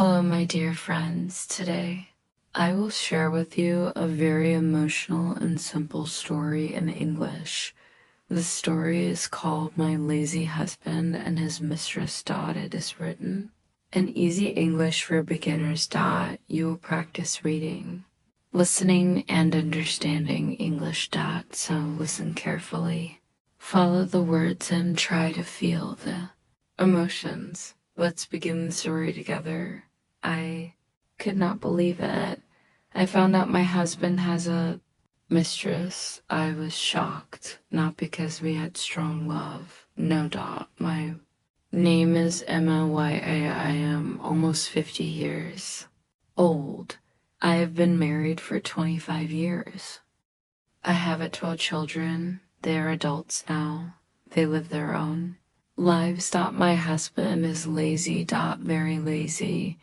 Hello, my dear friends. Today, I will share with you a very emotional and simple story in English. The story is called My Lazy Husband and His Mistress. It is written in easy English for beginners. You will practice reading, listening, and understanding English. So listen carefully. Follow the words and try to feel the emotions. Let's begin the story together. I could not believe it. I found out my husband has a mistress. I was shocked, not because we had strong love. No. My name is Emma. I am almost 50 years old. I have been married for 25 years. I have 12 children. They are adults now. They live their own lives. My husband is lazy. Very lazy.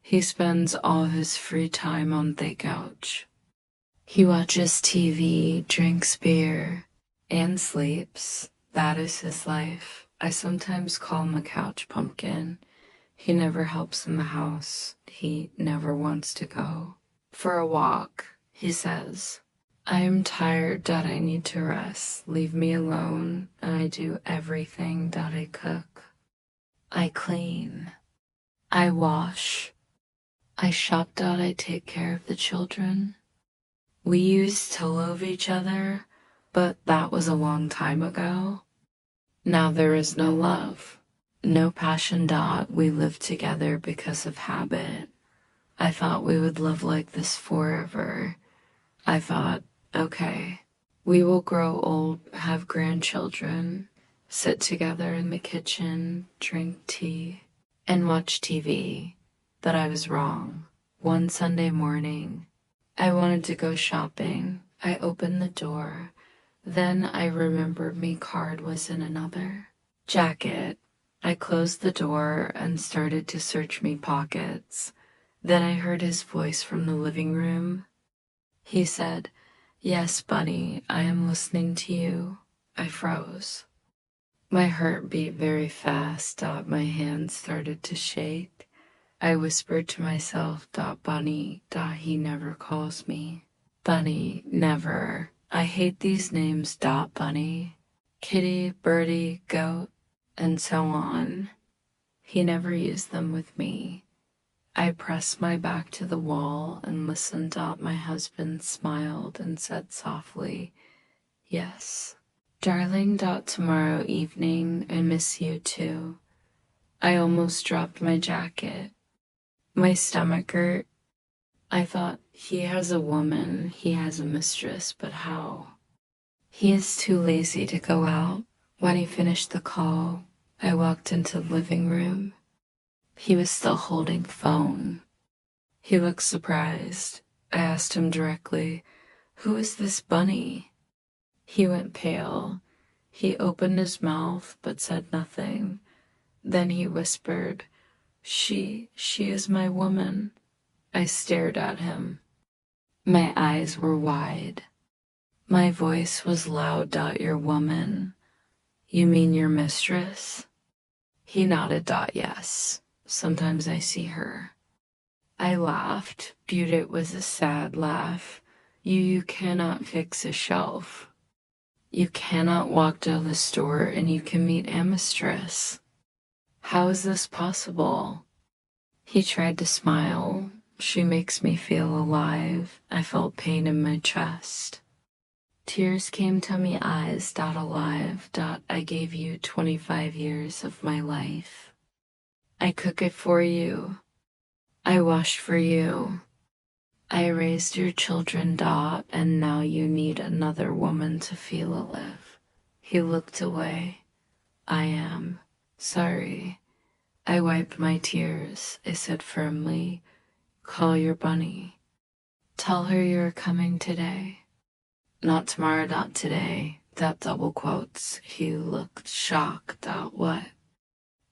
He spends all his free time on the couch. He watches TV, drinks beer, and sleeps. That is his life. I sometimes call him a couch pumpkin. He never helps in the house. He never wants to go for a walk. He says, I am tired. I need to rest. Leave me alone. And I do everything. I cook. I clean. I wash. I shop. I take care of the children. We used to love each other, but that was a long time ago. Now there is no love, no passion. We live together because of habit. I thought we would live like this forever. I thought, okay, we will grow old, have grandchildren, sit together in the kitchen, drink tea, and watch TV. That I was wrong. One Sunday morning, I wanted to go shopping. I opened the door. Then I remembered my card was in another jacket. I closed the door and started to search me pockets. Then I heard his voice from the living room. He said, Yes, Bunny, I am listening to you. I froze. My heart beat very fast. My hands started to shake. I whispered to myself, Bunny. He never calls me. Bunny, never. I hate these names. Bunny, kitty, birdie, goat, and so on. He never used them with me. I pressed my back to the wall and listened. My husband smiled and said softly, Yes. Darling. Tomorrow evening, I miss you too. I almost dropped my jacket. My stomach hurt. I thought, he has a woman, he has a mistress, but how? He is too lazy to go out. When he finished the call, I walked into the living room. He was still holding the phone. He looked surprised. I asked him directly, Who is this Bunny? He went pale. He opened his mouth but said nothing. Then he whispered, She is my woman. I stared at him. My eyes were wide. My voice was loud. Your woman? You mean your mistress? He nodded. Yes. Sometimes I see her. I laughed. It was a sad laugh. You cannot fix a shelf. You cannot walk to the store and you can meet a mistress. How is this possible? He tried to smile. She makes me feel alive. I felt pain in my chest. Tears came to my eyes. Alive. I gave you 25 years of my life. I cook it for you. I washed for you. I raised your children. And now you need another woman to feel alive. He looked away. I am sorry. I wiped my tears. I said firmly, Call your Bunny. Tell her you're coming today. Not tomorrow. Today. Double quotes. He looked shocked. What?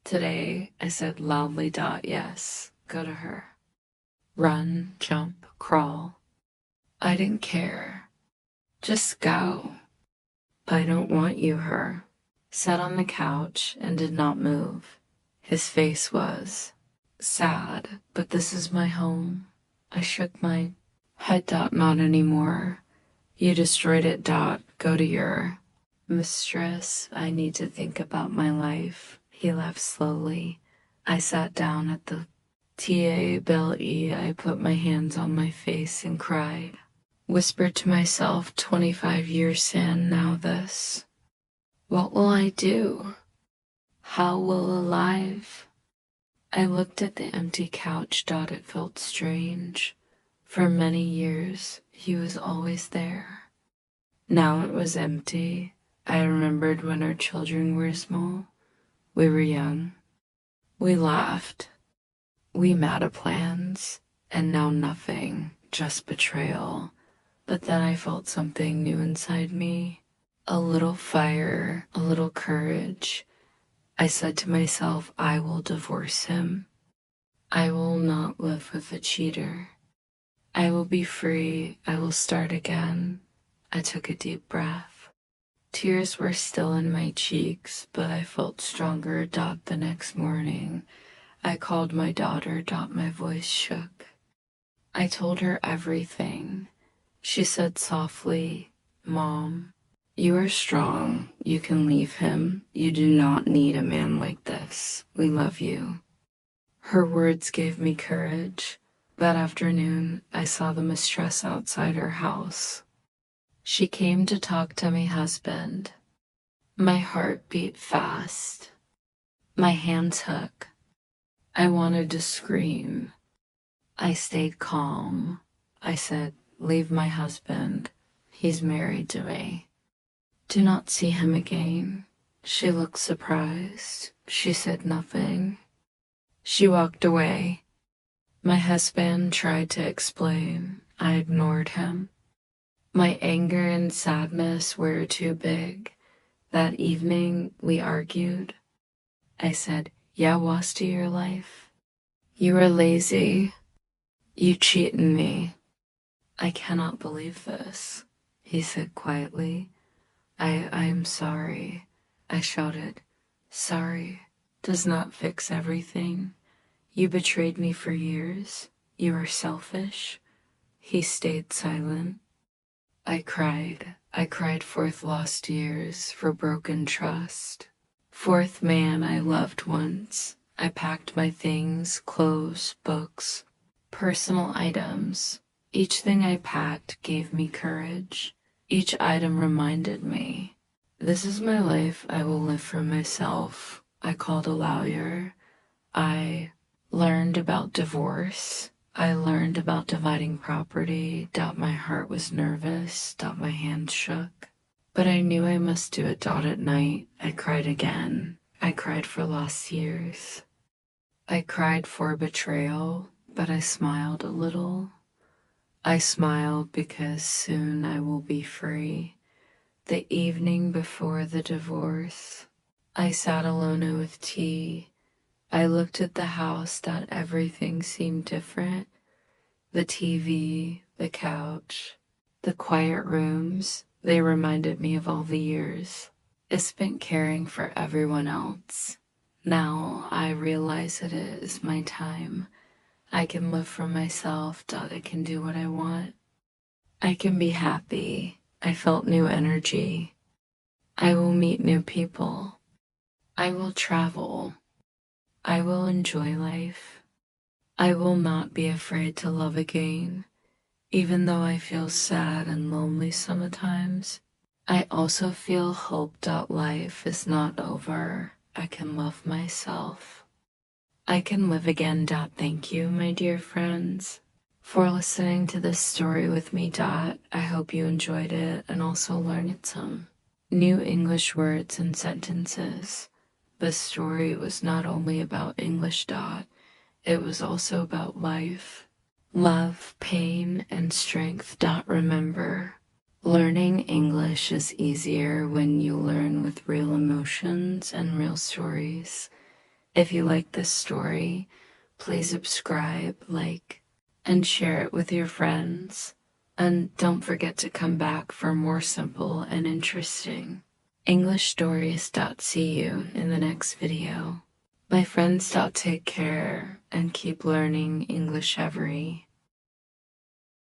Today, I said loudly. Yes. Go to her. Run, jump, crawl. I didn't care. Just go. I don't want you. Sat on the couch and did not move. His face was Sad, but this is my home. I shook my head. Not anymore. You destroyed it. Go to your mistress. I need to think about my life. He laughed slowly. I sat down at the table. I put my hands on my face and cried. Whispered to myself, 25 years in, now this. What will I do? How will alive? I looked at the empty couch. It felt strange. For many years, he was always there. Now it was empty. I remembered when our children were small. We were young. We laughed. We made plans. And now nothing, just betrayal. But then I felt something new inside me. A little fire, a little courage. I said to myself, I will divorce him. I will not live with a cheater. I will be free. I will start again. I took a deep breath. Tears were still in my cheeks, but I felt stronger. The next morning, I called my daughter. My voice shook. I told her everything. She said softly, Mom, you are strong. You can leave him. You do not need a man like this. We love you. Her words gave me courage. That afternoon, I saw the mistress outside her house. She came to talk to my husband. My heart beat fast. My hands shook. I wanted to scream. I stayed calm. I said, leave my husband. He's married to me. Do not see him again. She looked surprised. She said nothing. She walked away. My husband tried to explain. I ignored him. My anger and sadness were too big. That evening, we argued. I said, was to your life. You were lazy. You cheated me. I cannot believe this, he said quietly. I am sorry. I shouted. Sorry does not fix everything. You betrayed me for years. You are selfish. He stayed silent. I cried. I cried forth lost years, for broken trust. Fourth man I loved once. I packed my things, clothes, books, personal items. Each thing I packed gave me courage. Each item reminded me, this is my life. I will live for myself. I called a lawyer. I learned about divorce. I learned about dividing property. My heart was nervous. My hands shook. But I knew I must do it. At night, I cried again. I cried for lost years. I cried for betrayal, but I smiled a little. I smiled because soon I will be free. The evening before the divorce, I sat alone with tea. I looked at the house. Everything seemed different. The TV, the couch, the quiet rooms, they reminded me of all the years I spent caring for everyone else. Now I realize it is my time. I can live for myself. I can do what I want. I can be happy. I felt new energy. I will meet new people. I will travel. I will enjoy life. I will not be afraid to love again. Even though I feel sad and lonely sometimes, I also feel hope. Life is not over. I can love myself. I can live again. Thank you, my dear friends, for listening to this story with me. I hope you enjoyed it and also learned some new English words and sentences. This story was not only about English. It was also about life, love, pain, and strength. Remember, learning English is easier when you learn with real emotions and real stories. If you like this story, please subscribe, like, and share it with your friends. And don't forget to come back for more simple and interesting English stories. See you in the next video. My friends, take care and keep learning English every